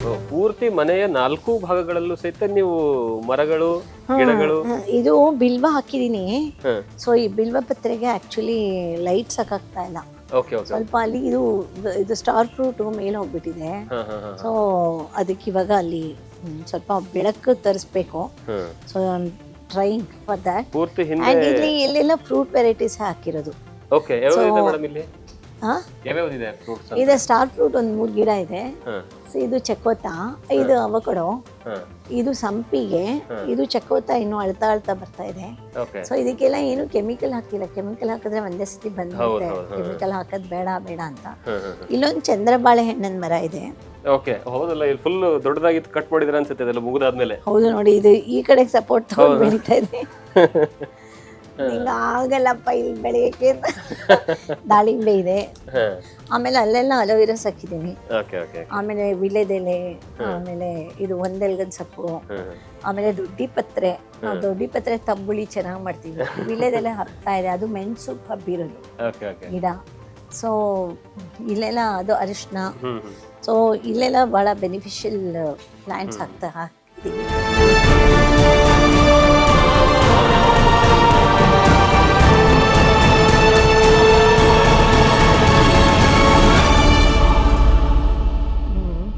ಪೂರ್ತಿ ಮನೆಯ 4 ಭಾಗಗಳಲ್ಲೂ ಸಹಿತ ನೀವು ಮರಗಳು ಗಿಡಗಳು. ಇದು ಬಿಲ್ವ ಹಾಕಿದೀನಿ. ಹ. ಸೊ ಈ ಬಿಲ್ವ ಪತ್ರೆಗೆ ಆಕ್ಚುಲಿ ಲೈಟ್ ಸಾಕಾಗ್ತಾ ಇಲ್ಲ. Okay okay. ಸ್ವಲ್ಪ ಅಲ್ಲಿ ಇದು ಸ್ಟಾರ್ ಫ್ರೂಟ್ ಮೇಲೆ ಹೋಗ್ಬಿಟ್ಟಿದೆ. ಸೊ ಅದಕ್ಕೆ ಇವಾಗ ಅಲ್ಲಿ ಸ್ವಲ್ಪ ಬೆಳಕು ತರಿಸ್ಬೇಕು. So trying for that. ಪೂರ್ತಿ ಅಂಡ್ ಹಿಂದೆ. ಇಲ್ಲಿ ಇಲ್ಲೆಲ್ಲ ಫ್ರೂಟ್ ವೆರೈಟೀಸ್ ಹಾಕಿರೋದು. ಓಕೆ, ಯಾವ್ಯಾವ ಮೇಡಮ್ ಇಲ್ಲಿ? ಯಾವ್ಯಾವ್ದಿದೆ ಫ್ರೂಟ್ಸ್? ಇದೆ ಸ್ಟಾರ್ ಫ್ರೂಟ್ ಒಂದು 3 ಗಿಡ ಇದೆ. ಸೊ ಇದು ಚಕೋತ, ಇದು ಅವಕಡೋ, ಇದು ಸಂಪಿಗೆ, ಇದು ಚಕೋತ ಇನ್ನು ಅಳ್ತಾ ಅಳ್ತಾ ಬರ್ತಾ ಇದೆ. ಸೊ ಇದಕ್ಕೆಲ್ಲ ಏನು ಕೆಮಿಕಲ್ ಹಾಕಿಲ್ಲ. ಕೆಮಿಕಲ್ ಹಾಕಿದ್ರೆ ಒಂದೇ ಸತಿ ಬಂದ್ಬಿಡುತ್ತೆ. ಕೆಮಿಕಲ್ ಹಾಕೋದ್ ಬೇಡ ಬೇಡ ಅಂತ. ಇಲ್ಲೊಂದು ಚಂದ್ರಬಾಳೆ ಹಣ್ಣಿನ ಮರ ಇದೆ. ಓಕೆ, ಹೌದಲ್ಲ, ಇಲ್ಲಿ ಫುಲ್ ದೊಡ್ಡದಾಗಿ ಕಟ್ ಮಾಡಿದ್ರ ಅನ್ಸುತ್ತೆ ಅದೆಲ್ಲ ಮುಗಿದಾದ್ಮೇಲೆ. ಹೌದು ನೋಡಿ, ಇದು ಈ ಕಡೆ ಸಪೋರ್ಟ್ ತಗೊಂಡು ಬೆಳೀತಾ ಇದೆ. ಹಿಂಗ ಆಗಲ್ಲಪ್ಪ ಇಲ್ಲಿ ಬೆಳೆಯಕ್ಕೆ. ದಾಳಿಂಬೆ ಇದೆ. ಆಮೇಲೆ ಅಲ್ಲೆಲ್ಲ ಅಲೋವೆರಾಸ್ ಹಾಕಿದ್ದೀನಿ. ಆಮೇಲೆ ವಿಳೆದೆಲೆ, ಆಮೇಲೆ ಇದು ಒಂದೆಲ್ಗದ ಸೊಪ್ಪು, ಆಮೇಲೆ ದೊಡ್ಡಿಪತ್ರೆ. ದೊಡ್ಡಿಪತ್ರೆ ತಂಬುಳಿ ಚೆನ್ನಾಗಿ ಮಾಡ್ತೀವಿ. ವಿಳೆದೆಲೆ ಹಾಕ್ತಾ ಇದೆ, ಅದು ಮೆಣಸು ಹಬ್ಬಿರೋದು ಗಿಡ. ಸೊ ಇಲ್ಲೆಲ್ಲ ಅದು ಅರಿಶಿನ. ಸೊ ಇಲ್ಲೆಲ್ಲ ಬಹಳ ಬೆನಿಫಿಷಿಯಲ್ ಪ್ಲಾಂಟ್ಸ್ ಹಾಕ್ತೀವಿ.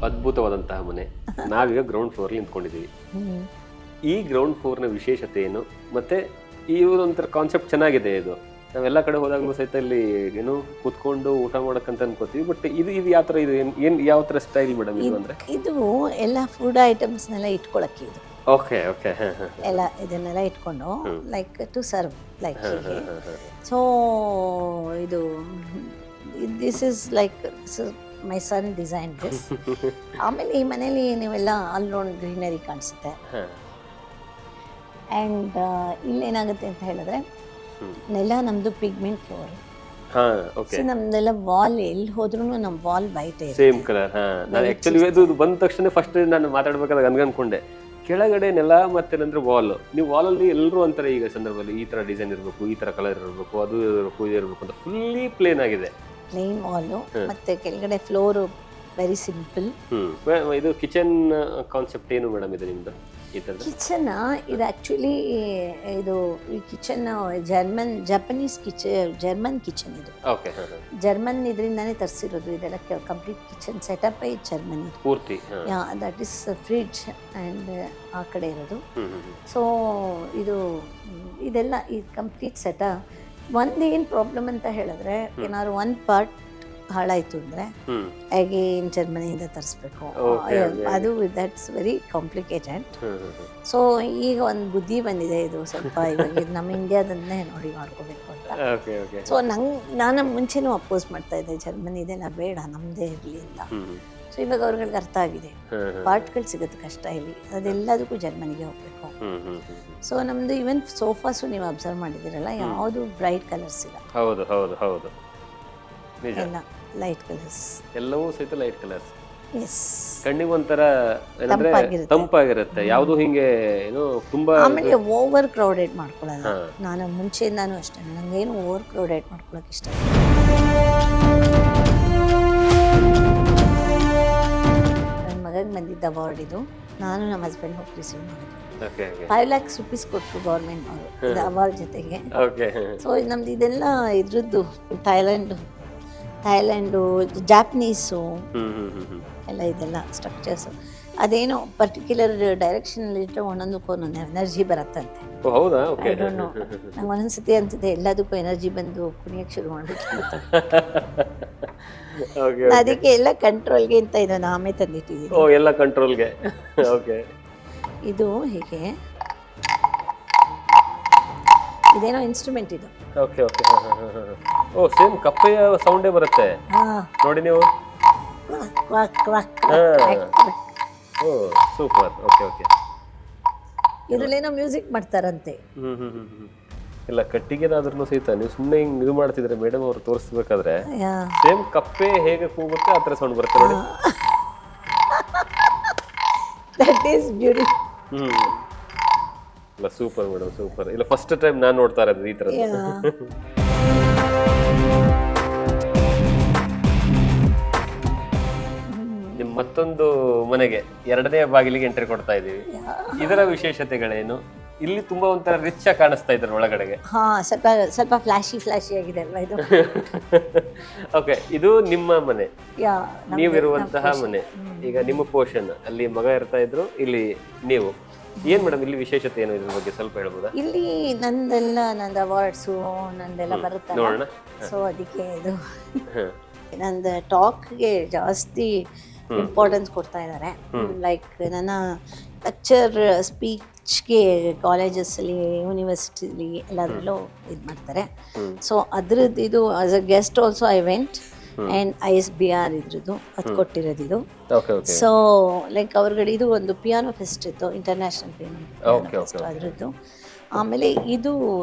ಅದ್ಭುತವಾದಂತಹ ಮನೆ. ನಾವೀಗ ಗ್ರೌಂಡ್ ಫ್ಲೋರ್ ನಿಂತ್ಕೊಂಡಿದ್ದೀವಿ. ಈ ಗ್ರೌಂಡ್ ಫ್ಲೋರ್ ನ ವಿಶೇಷತೆ ಏನು, ಮತ್ತೆ ಈ ಒಂಥರ ಕಾನ್ಸೆಪ್ಟ್ ಚೆನ್ನಾಗಿದೆ. ಇದು ನಾವೆಲ್ಲ ಕಡೆ ಹೋದಾಗಲೂ ಸಹಿತ ಇಲ್ಲಿ ಏನು ಕೂತ್ಕೊಂಡು ಊಟ ಮಾಡಕ್ಕಂತ ಅನ್ಕೋತೀವಿ. ಬಟ್ ಇದು ಯಾವ ತರ, ಇದು ಏನ್ ಯಾವ ತರ ಸ್ಟೈಲ್ ಮೇಡಮ್ ಇದು? ಅಂದ್ರೆ ಇದು ಎಲ್ಲ ಫುಡ್ ಐಟಮ್ಸ್ನೆಲ್ಲ ಇಟ್ಕೊಳಕ್ಕೆ ಇದು. Okay okay. ಎಲ್ಲ ಇದನ್ನೆಲ್ಲ ಇಟ್ಕೊಂಡು like to serve like. So ಇದು this is like my son design this. ಆಮೇಲೆ ಈ ಮನೇಲಿ ನೀವೆಲ್ಲ ಅಲ್ಲೊಂದು ಗ್ರೀನರಿ ಕಾಣಿಸುತ್ತೆ. ಆ್ಯಂಡ್ ಇಲ್ಲೇನಾಗುತ್ತೆ ಅಂತ ಹೇಳಿದ್ರೆ ನೆಲ ನಮ್ದು ಪಿಗ್ಮೆಂಟ್ ಫ್ಲೋರ್. ನಮ್ದೆಲ್ಲ ವಾಲ್ ಎಲ್ಲಿ ಹೋದ್ರೂ ನಮ್ಮ ವಾಲ್ ವೈಟ್ ಸೇಮ್ ಕಲರ್. ನಾನು ಆಕ್ಚುಲಿ ಇದು ಬಂದ ತಕ್ಷಣ ಫಸ್ಟ್ ನಾನು ಮಾತಾಡ್ಬೇಕಾದಾಗ ಅನ್ಕೊಂಡೆ ಕೆಳಗಡೆ ನೆಲ ಮತ್ತೆ ಅಂದ್ರೆ ವಾಲ್. ನೀವು ವಾಲಲ್ಲಿ ಎಲ್ಲರೂ ಅಂತಾರೆ ಈಗ ಸಂದರ್ಭದಲ್ಲಿ ಈ ತರ ಡಿಸೈನ್ ಇರಬೇಕು, ಈ ತರ ಕಲರ್ ಇರಬೇಕು, ಅದು ಇರಬೇಕು, ಇದು ಇರಬೇಕು ಅಂತ. ಫುಲ್ಲಿ ಪ್ಲೇನ್ ಆಗಿದೆ, ಪ್ಲೇನ್ ವಾಲು. ಮತ್ತೆ ಕೆಳಗಡೆ ಫ್ಲೋರ್ ವೆರಿ ಸಿಂಪಲ್. ಇದು ಕಿಚನ್ ಕಾನ್ಸೆಪ್ಟ್ ಏನು ಮೇಡಮ್ ಇದು ನಿಮ್ದು? ಕಿಚನ್ ಇದು ಆಕ್ಚುಲಿ ಇದು ಈ kitchen Japanese kitchen, German kitchen ಇದು. ಜರ್ಮನ್ ಇದರಿಂದಾನೇ ತರಿಸಿರೋದು ಇದೆಲ್ಲ. ಕಂಪ್ಲೀಟ್ ಕಿಚನ್ ಸೆಟಪ್ ಜರ್ಮನ್ ಇದು ಪೂರ್ತಿ. ದಟ್ ಇಸ್ ಫ್ರಿಡ್ಜ್ ಆ್ಯಂಡ್ ಆ ಕಡೆ ಇರೋದು. ಸೊ ಇದೆಲ್ಲ ಈ ಕಂಪ್ಲೀಟ್ ಸೆಟಪ್. ಒಂದೇನು ಪ್ರಾಬ್ಲಮ್ ಅಂತ ಹೇಳಿದ್ರೆ, ಏನಾದ್ರು ಒಂದು ಪಾರ್ಟ್ ಹಾಳಾಯ್ತು ಅಂದ್ರೆ ಅಗೇನ್ ಜರ್ಮನಿಯಿಂದ ತರಿಸ್ಬೇಕು. ಅದು ದಟ್ಸ್ ವೆರಿ ಕಾಂಪ್ಲಿಕೇಟೆಡ್. ಸೊ ಈಗ ಒಂದು ಬುದ್ಧಿ ಬಂದಿದೆ, ಇದು ಸ್ವಲ್ಪ ಇವಾಗ ನಮ್ಮ ಇಂಡಿಯಾದನ್ನೇ ನೋಡಿ ಮಾಡ್ಕೋಬೇಕು ಅಂತ. ಸೊ ನಾನು ಮುಂಚೆನೂ ಅಪೋಸ್ ಮಾಡ್ತಾ ಇದ್ದೆ, ಜರ್ಮನಿದೆಲ್ಲ ಬೇಡ ನಮ್ಮದೇ ಇರಲಿ ಅಂತ. ಸೊ ಇವಾಗ ಅವ್ರಿಗೆ ಅರ್ಥ ಆಗಿದೆ, ಪಾರ್ಟ್ಗಳು ಸಿಗೋದು ಕಷ್ಟ ಇಲ್ಲಿ, ಅದೆಲ್ಲದಕ್ಕೂ ಜರ್ಮನಿಗೆ ಹೋಗ್ಬೇಕು. ಸೊ ನಮ್ದು ಈವನ್ ಸೋಫಾಸು ನೀವು ಅಬ್ಸರ್ವ್ ಮಾಡಿದಿರಲ್ಲ, ಯಾವುದು ಬ್ರೈಟ್ ಕಲರ್ಸ್ ಇಲ್ಲ. ಹೌದು ಹೌದು ಹೌದು, ಎಲ್ಲ ಲೈಟ್ ಕಲರ್ಸ್, ಎಲ್ಲವೂ ಸಹಿತ ಲೈಟ್ ಕಲರ್ಸ್. ಎಸ್, ಕಣ್ಣಿಗೆ ಒಂಥರ ತಂಪಾಗಿರುತ್ತೆ. ಯಾವುದು ಹಿಂಗೆ ಏನು ತುಂಬಾ. ಆಮೇಲೆ ಓವರ್ ಕ್ರೌಡೆಡ್ ಮಾಡ್ಕೊಳ್ಳಲ್ಲ. ನಾನು ಮುಂಚೆಯಿಂದಾನು ಅಷ್ಟೇ, ನನಗೇನು ಓವರ್ ಕ್ರೌಡೆಡ್ ಮಾಡ್ಕೊಳಕ್ಕೆ ಇಷ್ಟ. ನನ್ನ ಮಗನಿಗೆ ಬಂದಿದ್ದ ಅವಾರ್ಡ್ ಇದು. ನಾನು ನಮ್ಮ ಹಸ್ಬೆಂಡ್ ಹೋಗಿ ರಿಸೀವ್ ಮಾಡಿದ್ವಿ. 5 lakhs rupees ಕೊಟ್ಟರು ಗೌರ್ಮೆಂಟ್ ಅವರು ಅವಾರ್ಡ್ ಜೊತೆಗೆ. ಸೊ ನಮ್ದು ಇದೆಲ್ಲ ಇದ್ರದ್ದು ಥೈಲ್ಯಾಂಡು, ಜಾಪನೀಸು ಎಲ್ಲ ಇದೆಲ್ಲ ಸ್ಟ್ರಕ್ಚರ್ಸು. ಅದೇನೋ ಪರ್ಟಿಕ್ಯುಲರ್ ಡೈರೆಕ್ಷನಲ್ಲಿ ಇಟ್ಟರೆ ಒಂದೊಂದಕ್ಕೂ ಒಂದೊಂದು ಎನರ್ಜಿ ಬರುತ್ತಂತೆ. ನಂಗೆ ಒಂದೊಂದ್ಸತಿ ಅಂತಿದೆ ಎಲ್ಲದಕ್ಕೂ ಎನರ್ಜಿ ಬಂದು ಕುಣಿಯಕ್ಕೆ ಶುರು ಮಾಡ್ಬಿಟ್ಟು. ಅದಕ್ಕೆ ಎಲ್ಲ ಕಂಟ್ರೋಲ್ಗೆ ಅಂತ ಇದನ್ನು ಆಮೇಲೆ ತಂದಿಟ್ಟಿದ್ದೀನಿ. ಎಲ್ಲ ಕಂಟ್ರೋಲ್ಗೆ. ಇದು ಹೀಗೆ ಇದೇನೋ ಇನ್ಸ್ಟ್ರೂಮೆಂಟ್ ಇದು. Okay okay. ಓ, ಸೇಮ್ ಕಪ್ಪೆಯ ಸೌಂಡೇ ಬರುತ್ತೆ ನೋಡಿ ನೀವು. Oh super. Okay okay. ಇದರಲ್ಲೇನೋ ಮ್ಯೂಸಿಕ್ ಮಾಡ್ತಾರಂತೆ. ಇಲ್ಲ, ಕಟ್ಟಿಗೆದಾದ್ರೂ ಸಹಿತ ನೀವು ಸುಮ್ಮನೆ ಹಿಂಗೆ ಇದು ಮಾಡ್ತಿದ್ರೆ ಮೇಡಮ್ ಅವರು ತೋರಿಸ್ಬೇಕಾದ್ರೆ ಸೇಮ್ ಕಪ್ಪೆ ಹೇಗೆ ಕೂಗುತ್ತೆ ಆ ಥರ ಸೌಂಡ್ ಬರುತ್ತೆ ನೋಡಿ. That is beautiful. ಇಲ್ಲ, ಸೂಪರ್ ಮೇಡಮ್, ಸೂಪರ್. ಇಲ್ಲ, ಫಸ್ಟ್ ಟೈಮ್ ನಾನು ನೋಡ್ತಾ ಇರೋದು ಈ ಥರ. ನಿಮ್ಮ ಮತ್ತೊಂದು ಮನೆಗೆ ಎರಡನೇ ಬಾಗಿಲಿಗೆ ಎಂಟ್ರಿ ಕೊಡ್ತಾ ಇದೀವಿ. ಇದರ ವಿಶೇಷತೆಗಳೇನು? ಇಲ್ಲಿ ತುಂಬಾ ಒಂಥರ ರಿಚ್ ಆಗಿ ಕಾಣಿಸ್ತಾ ಇದ್ದಾರೆ ಒಳಗಡೆಗೆ. ಹಾ, ಸ್ವಲ್ಪ ಸ್ವಲ್ಪ ಫ್ಲಾಶಿ ಆಗಿದೆ ಅಲ್ವಾ ಇದು? ಓಕೆ, ಇದು ನಿಮ್ಮ ಮನೆ, ಯಾ, ನೀವಿರುವಂತಹ ಮನೆ. ಈಗ ನಿಮ್ಮ ಪೋರ್ಷನ್ ಅಲ್ಲಿ ಮಗ ಇರ್ತಾ ಇದ್ರು, ಇಲ್ಲಿ ನೀವು. ಏನ್ ಮೇಡಮ್ ಇಲ್ಲಿ ವಿಶೇಷತೆ ಏನು, ಇದ್ರ ಬಗ್ಗೆ ಸ್ವಲ್ಪ ಹೇಳ್ಬೋದಾ? ಇಲ್ಲಿ ನಂದು ಅವಾರ್ಡ್ಸು ನಂದೆಲ್ಲ ಬರುತ್ತಲ್ಲ, ಸೊ ಅದಕ್ಕೆ ಇದು ನಂದು ಟಾಕ್ಗೆ ಜಾಸ್ತಿ ಇಂಪಾರ್ಟೆನ್ಸ್ ಕೊಡ್ತಾ ಇದ್ದಾರೆ. ಲೈಕ್ ನನ್ನ ಲೆಕ್ಚರ್ ಸ್ಪೀಚ್ಗೆ ಕಾಲೇಜಸ್ಸಲ್ಲಿ, ಯೂನಿವರ್ಸಿಟಿಲಿ ಎಲ್ಲದರಲ್ಲೂ ಇದು ಮಾಡ್ತಾರೆ. ಸೊ ಅದ್ರದ್ದು ಇದು as a guest also I went and ISBR ಇದ್ರದ್ದು ಅದು ಕೊಟ್ಟಿರೋದು ಇದು. ಸೊ ಲೈಕ್ ಅವ್ರಗಡೆ ಇದು ಒಂದು ಪಿಯಾನೋ ಫೆಸ್ಟ್ ಇತ್ತು, ಇಂಟರ್ನ್ಯಾಷನಲ್ ಪಿಯಾನೋ ಫೆಸ್ಟ್ ಅದರದ್ದು. ಆಮೇಲೆ ಇದು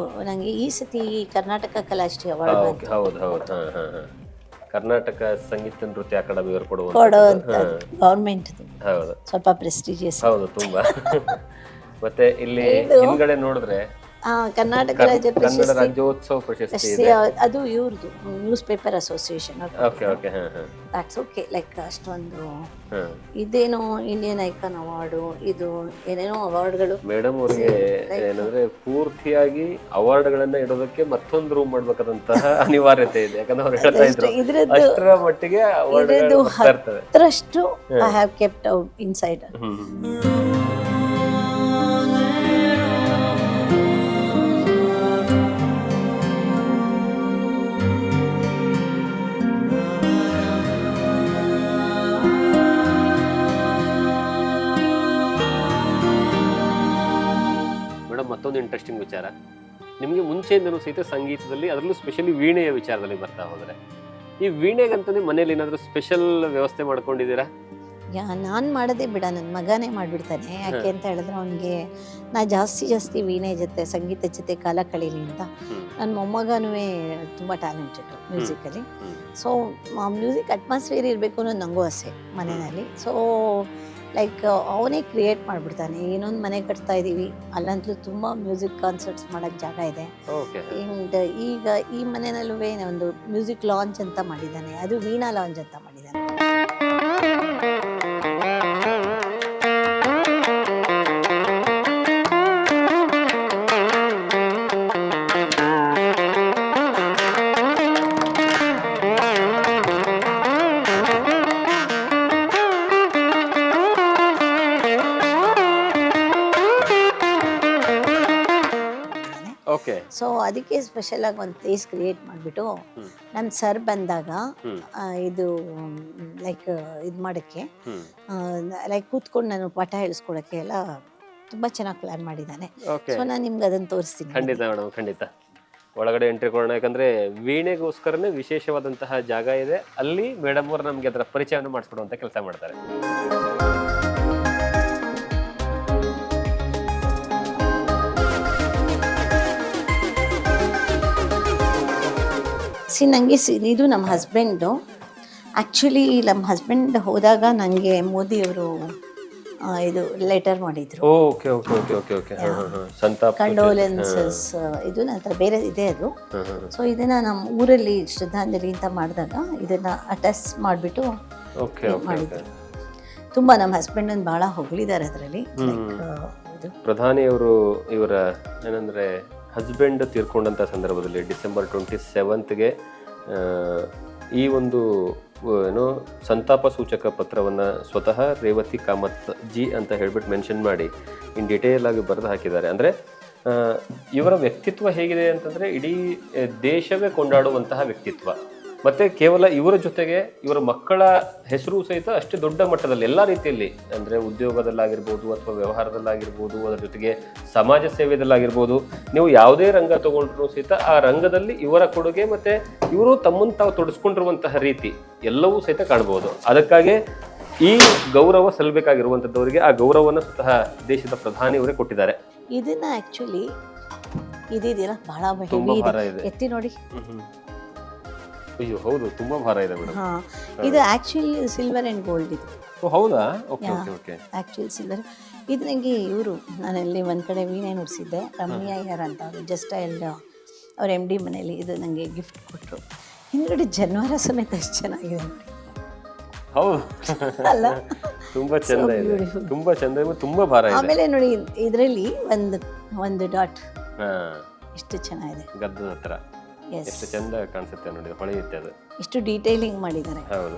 ನನಗೆ ಈ ಸತಿ ಕರ್ನಾಟಕ ಕಲಾಶ್ರೀ ಅವಾರ್ಡ್ ಬಂತು. ಹೌದು, ಕರ್ನಾಟಕ ಸಂಗೀತ ನೃತ್ಯ ಅಕಾಡೆಮಿ ಅವರು ಕೊಡುವಂಥದ್ದು ಗೌರ್ಮೆಂಟ್. ಹೌದು, ಸ್ವಲ್ಪ ಪ್ರೆಸ್ಟಿಜಿಯಸ್. ಹೌದು, ತುಂಬಾ. ಮತ್ತೆ ಇಲ್ಲಿ ಹಿಂದ್ಗಡೆ ನೋಡಿದ್ರೆ ಕರ್ನಾಟಕ ರಾಜ್ಯ ಕನ್ನಡ ರಾಜ್ಯೋತ್ಸವ ಪ್ರಶಸ್ತಿ, ಅದು ಇವ್ರದ್ದು news paper association. That's okay. Like ಅಷ್ಟೊಂದು ಇದೇನೋ ಇಂಡಿಯನ್ ಐಕಾನ್ ಅವಾರ್ಡು, ಇದು ಏನೇನೋ ಅವಾರ್ಡ್ಗಳು. ಮೇಡಮ್ ಅವ್ರಿಗೆ ಏನಂದ್ರೆ ಪೂರ್ತಿಯಾಗಿ ಅವಾರ್ಡ್ಗಳನ್ನ ಇಡೋದಕ್ಕೆ ಮತ್ತೊಂದು ರೂಮ್ ಮಾಡ್ಬೇಕಾದಂತಹ ಅನಿವಾರ್ಯತೆ ಇದೆ. ಯಾಕಂದ್ರೆ ಅವ್ರು ಹೇಳ್ತಾ ಇದ್ರು ಅಷ್ಟರ ಮಟ್ಟಿಗೆ ಅವಾರ್ಡ್ಗಳು ಇರ್ತವೆ. ಅದರಷ್ಟು I have kept out inside. ಮತ್ತೊಂದು ಇಂಟ್ರೆಸ್ಟಿಂಗ್ ವಿಚಾರ, ನಿಮಗೆ ಮುಂಚೆಯಿಂದನೂ ಸಹಿತ ಸಂಗೀತದಲ್ಲಿ, ಅದರಲ್ಲೂ ಸ್ಪೆಷಲಿ ವೀಣೆಯ ವಿಚಾರದಲ್ಲಿ ಬರ್ತಾ ಹೋದರೆ, ಈ ವೀಣೆಗಂತಾನೆ ಮನೇಲಿ ಏನಾದರೂ ಸ್ಪೆಷಲ್ ವ್ಯವಸ್ಥೆ ಮಾಡ್ಕೊಂಡಿದ್ದೀರಾ? ನಾನು ಮಾಡೋದೇ ಬಿಡ, ನನ್ನ ಮಗನೇ ಮಾಡಿಬಿಡ್ತಾನೆ. ಯಾಕೆ ಅಂತ ಹೇಳಿದ್ರೆ ಅವನಿಗೆ ನಾ ಜಾಸ್ತಿ ವೀಣೆ ಜೊತೆ, ಸಂಗೀತ ಜೊತೆ ಕಾಲ ಕಳೀಲಿ ಅಂತ. ನನ್ನ ಮೊಮ್ಮಗನೂ ತುಂಬ talented musically. So music atmosphere ಇರಬೇಕು ಅನ್ನೋದು ನನಗೂ ಆಸೆ ಮನೆಯಲ್ಲಿ. ಸೊ ಲೈಕ್ ಅವನೇ ಕ್ರಿಯೇಟ್ ಮಾಡಿಬಿಡ್ತಾನೆ. ಏನೊಂದು ಮನೆ ಕಟ್ತಾ ಇದ್ದೀವಿ, ಅಲ್ಲಂತಲೂ ತುಂಬ ಮ್ಯೂಸಿಕ್ ಕಾನ್ಸರ್ಟ್ಸ್ ಮಾಡೋಕ್ಕೆ ಜಾಗ ಇದೆ. ಆ್ಯಂಡ್ ಈಗ ಈ ಮನೆಯಲ್ಲೂ ಒಂದು ಮ್ಯೂಸಿಕ್ ಲಾಂಚ್ ಅಂತ ಮಾಡಿದ್ದಾನೆ, ಅದು ವೀಣಾ ಲಾಂಚ್ ಅಂತ ಮಾಡಿದ್ದಾನೆ. ಸೊ ಅದಕ್ಕೆ ಸ್ಪೆಷಲ್ ಆಗಿ ಒಂದು ಪ್ಲೇಸ್ ಕ್ರಿಯೇಟ್ ಮಾಡಿಬಿಟ್ಟು ನನ್ನ ಸರ್ ಬಂದಾಗ ಇದು ಲೈಕ್ ಇದು ಮಾಡೋಕ್ಕೆ, ಲೈಕ್ ಕೂತ್ಕೊಂಡು ನಾನು ಪಾಠ ಹೇಳಿಸ್ಕೊಡೋಕ್ಕೆ ಎಲ್ಲ ತುಂಬ ಚೆನ್ನಾಗಿ ಪ್ಲಾನ್ ಮಾಡಿದ್ದಾನೆ. ಸೊ ನಾನು ನಿಮ್ಗೆ ಅದನ್ನು ತೋರಿಸ್ತೀನಿ. ಖಂಡಿತ ಮೇಡಮ್, ಖಂಡಿತ. ಒಳಗಡೆ ಎಂಟ್ರಿ ಕೊಡೋಣ, ಯಾಕಂದ್ರೆ ವೀಣೆಗೋಸ್ಕರನೇ ವಿಶೇಷವಾದಂತಹ ಜಾಗ ಇದೆ. ಅಲ್ಲಿ ಮೇಡಮ್ ಅವರು ನಮಗೆ ಅದರ ಪರಿಚಯವನ್ನು ಮಾಡಿಸ್ಕೊಡುವಂಥ ಕೆಲಸ ಮಾಡ್ತಾರೆ. ನನಗೆ ಇದು ನಮ್ಮ ಹಸ್ಬೆಂಡು. ಆ್ಯಕ್ಚುಲಿ ನಮ್ಮ ಹಸ್ಬೆಂಡ್ ಹೋದಾಗ ನನಗೆ ಮೋದಿಯವರು ಇದು ಲೆಟರ್ ಮಾಡಿದರು, ಕಂಡೋಲೆನ್ಸಸ್. ಇದು ನನ್ನ ಹತ್ರ ಬೇರೆ ಇದೆ ಅದು. ಸೊ ಇದನ್ನು ನಮ್ಮ ಊರಲ್ಲಿ ಶ್ರದ್ಧಾಂಜಲಿ ಅಂತ ಮಾಡಿದಾಗ ಇದನ್ನು ಅಟ್ಯಾಚ್ ಮಾಡಿಬಿಟ್ಟು ಮಾಡಿದ್ರು. ತುಂಬ ನಮ್ಮ ಹಸ್ಬೆಂಡನ್ನು ಭಾಳ ಹೊಗಳಿದ್ದಾರೆ ಅದರಲ್ಲಿ. ಪ್ರಧಾನಿಯವರು ಇವರ ಏನಂದರೆ ಹಸ್ಬೆಂಡ್ ತೀರ್ಕೊಂಡಂಥ ಸಂದರ್ಭದಲ್ಲಿ ಡಿಸೆಂಬರ್ 27ಗೆ ಈ ಒಂದು ಏನೋ ಸಂತಾಪ ಸೂಚಕ ಪತ್ರವನ್ನು ಸ್ವತಃ ರೇವತಿ ಕಾಮತ್ ಜಿ ಅಂತ ಹೇಳ್ಬಿಟ್ಟು ಮೆನ್ಷನ್ ಮಾಡಿ ಇನ್ ಡಿಟೇಲ್ ಆಗಿ ಬರೆದು ಹಾಕಿದ್ದಾರೆ. ಅಂದರೆ ಇವರ ವ್ಯಕ್ತಿತ್ವ ಹೇಗಿದೆ ಅಂತಂದರೆ ಇಡೀ ದೇಶವೇ ಕೊಂಡಾಡುವಂತಹ ವ್ಯಕ್ತಿತ್ವ. ಮತ್ತು ಕೇವಲ ಇವರ ಜೊತೆಗೆ ಇವರ ಮಕ್ಕಳ ಹೆಸರು ಸಹಿತ ಅಷ್ಟೇ ದೊಡ್ಡ ಮಟ್ಟದಲ್ಲಿ ಎಲ್ಲ ರೀತಿಯಲ್ಲಿ, ಅಂದರೆ ಉದ್ಯೋಗದಲ್ಲಾಗಿರ್ಬೋದು ಅಥವಾ ವ್ಯವಹಾರದಲ್ಲಾಗಿರ್ಬೋದು, ಅದರ ಜೊತೆಗೆ ಸಮಾಜ ಸೇವೆಯಲ್ಲಾಗಿರ್ಬೋದು, ನೀವು ಯಾವುದೇ ರಂಗ ತಗೊಂಡ್ರೂ ಸಹಿತ ಆ ರಂಗದಲ್ಲಿ ಇವರ ಕೊಡುಗೆ ಮತ್ತು ಇವರು ತಮ್ಮನ್ನು ತಾವು ತೊಡಸ್ಕೊಂಡಿರುವಂತಹ ರೀತಿ ಎಲ್ಲವೂ ಸಹಿತ ಕಾಣ್ಬೋದು. ಅದಕ್ಕಾಗಿ ಈ ಗೌರವ ಸಲ್ಲಬೇಕಾಗಿರುವಂಥದ್ದವರಿಗೆ ಆ ಗೌರವವನ್ನು ಸ್ವತಃ ದೇಶದ ಪ್ರಧಾನಿಯವರೇ ಕೊಟ್ಟಿದ್ದಾರೆ. ಇದನ್ನ ಆ್ಯಕ್ಚುಲಿ ಇದೆಯಲ್ಲ ಭಾಳ ಎತ್ತಿ ನೋಡಿ. ಅಯ್ಯೋ ಹೌದು, ತುಂಬಾ ಭಾರ ಇದೆ ಮೇಡಮ್. ಇದು ಆ್ಯಕ್ಚುಲಿ ಸಿಲ್ವರ್ ಆ್ಯಂಡ್ ಗೋಲ್ಡ್ ಇದು. ಹೌದಾ? Okay okay. Actually silver. ಇದು ನನಗೆ ಇವರು, ನಾನಲ್ಲಿ ಒಂದು ಕಡೆ ವೀಣೆ ನುಡಿಸಿದ್ದೆ, ರಮ್ಯಾ ಯಾರ್ ಅಂತ, ಅವರು ಜಸ್ಟ್ ಅವ್ರ MD ಮನೇಲಿ ಇದು ನನಗೆ ಗಿಫ್ಟ್ ಕೊಟ್ಟರು. ಹಿಂದ್ಗಡೆ ಜನವಾರ ಸಮೇತ ಎಷ್ಟು ಚೆನ್ನಾಗಿದೆ ನೋಡಿ. ಹೌದು ಅಲ್ಲ ತುಂಬಾ ಚಂದ ಇದೆ, ತುಂಬಾ ಚಂದ ಇದೆ, ತುಂಬಾ ಭಾರ ಇದೆ. ಆಮೇಲೆ ನೋಡಿ ಇದರಲ್ಲಿ ಒಂದು ಡಾಟ್ ಹಾ, ಎಷ್ಟು ಚೆನ್ನಾಗಿದೆ. ಗದ್ದದ ಹತ್ರ ಎಸ್, ಎಷ್ಟು ಚಂದ ಕಾಣಿಸುತ್ತೆ ನೋಡಿ, ಹೊಳೆಯುತ್ತೆ ಅದು. ಎಷ್ಟು ಡೀಟೇಲಿಂಗ್ ಮಾಡಿದ್ದಾರೆ. ಹೌದು.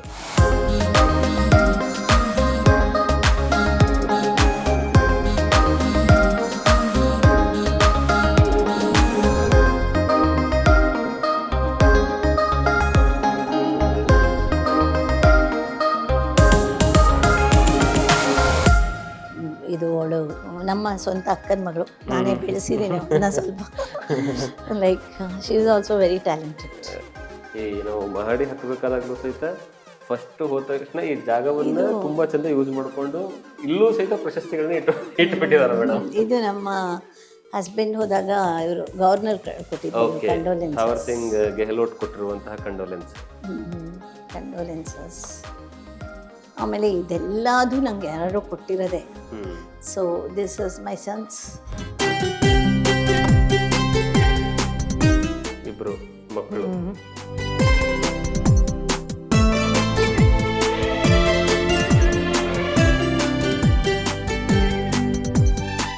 ಇದು ಅವಳು ನಮ್ಮ ಸ್ವಂತ ಅಕ್ಕನ ಮಗಳು, ನಾನೇ ಬೆಳೆಸಿದ್ದೀನಿ ಅವನ್ನ ಸ್ವಲ್ಪ. Like she is also very talented. ಈ ನಾವು ಮಹಡಿ ಹತ್ತಬೇಕಾದಾಗಲೂ ಸಹಿತ ಫಸ್ಟ್ ಹೋದ ತಕ್ಷಣ ಈ ಜಾಗವನ್ನ ತುಂಬಾ ಚಂದ ಯೂಸ್ ಮಾಡಿಕೊಂಡು ಇಲ್ಲೂ ಸಹಿತ ಪ್ರಶಸ್ತಿಗಳನ್ನ ಇಟ್ಬಿಟ್ಟಿದ್ದಾರೆ ಮೇಡಮ್. ಇದು ನಮ್ಮ ಹಸ್ಬೆಂಡ್ ಹೋದಾಗ ಇವರು ಗವರ್ನರ್ ಕೊಟ್ಟಿದ್ರು ಕಂಡೋಲೆನ್ಸ್. ಥಾವರ್ ಸಿಂಗ್ ಗೆಹ್ಲೋಟ್ ಕೊಟ್ಟಿರುವಂತಹ ಕಂಡೋಲೆನ್ಸಸ್. ಆಮೇಲೆ ಇದೆಲ್ಲದು ನಂಗೆ ಯಾರೋ ಕೊಟ್ಟಿರೋದೆ. So this is my sons. ಇಬ್ರು ಮಕ್ಕಳು.